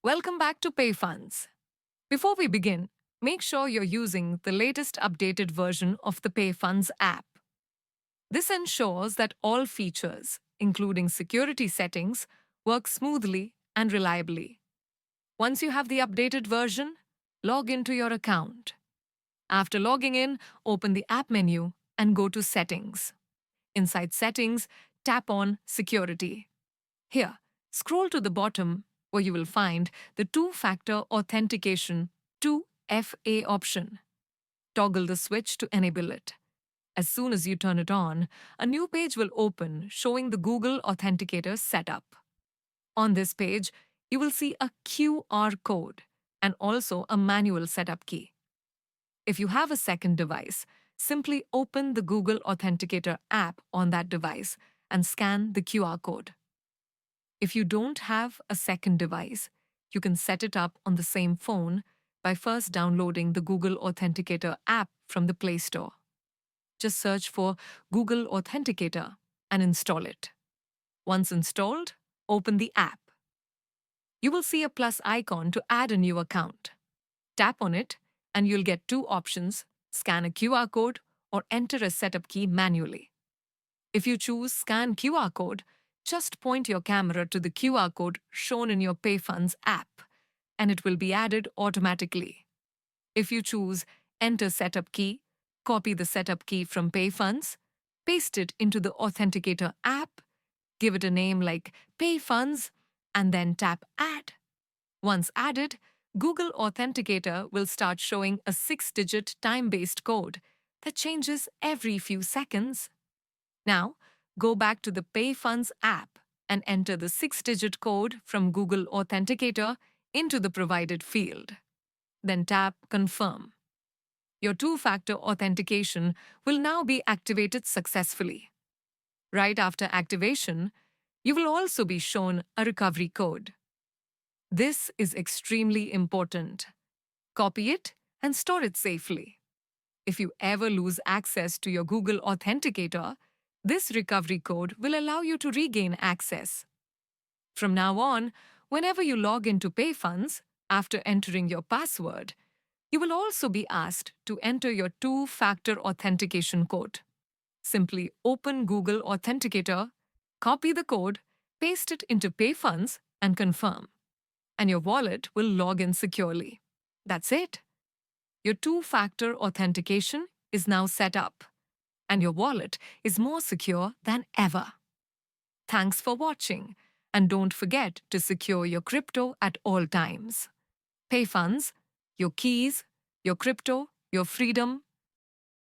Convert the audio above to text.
Welcome back to PayFunds. Before we begin, make sure you're using the latest updated version of the PayFunds app. This ensures that all features, including security settings, work smoothly and reliably. Once you have the updated version, log into your account. After logging in, open the app menu and go to Settings. Inside Settings, tap on Security. Here, scroll to the bottom where you will find the Two-Factor Authentication 2FA option. Toggle the switch to enable it. As soon as you turn it on, a new page will open showing the Google Authenticator setup. On this page, you will see a QR code and also a manual setup key. If you have a second device, simply open the Google Authenticator app on that device and scan the QR code. If you don't have a second device, you can set it up on the same phone by first downloading the Google Authenticator app from the Play Store. Just search for Google Authenticator and install it. Once installed, open the app. You will see a plus icon to add a new account. Tap on it and you'll get two options: scan a QR code or enter a setup key manually. If you choose Scan QR code, just point your camera to the QR code shown in your PayFunds app, and it will be added automatically. If you choose Enter Setup Key, copy the setup key from PayFunds, paste it into the Authenticator app, give it a name like PayFunds, and then tap Add. Once added, Google Authenticator will start showing a 6-digit time-based code that changes every few seconds. Now, go back to the PayFunds app and enter the 6-digit code from Google Authenticator into the provided field. Then tap Confirm. Your two-factor authentication will now be activated successfully. Right after activation, you will also be shown a recovery code. This is extremely important. Copy it and store it safely. If you ever lose access to your Google Authenticator, this recovery code will allow you to regain access. From now on, whenever you log into PayFunds, after entering your password, you will also be asked to enter your two-factor authentication code. Simply open Google Authenticator, copy the code, paste it into PayFunds, and confirm. And your wallet will log in securely. That's it. Your two-factor authentication is now set up, and your wallet is more secure than ever. Thanks for watching, and don't forget to secure your crypto at all times. PayFunds, your keys, your crypto, your freedom,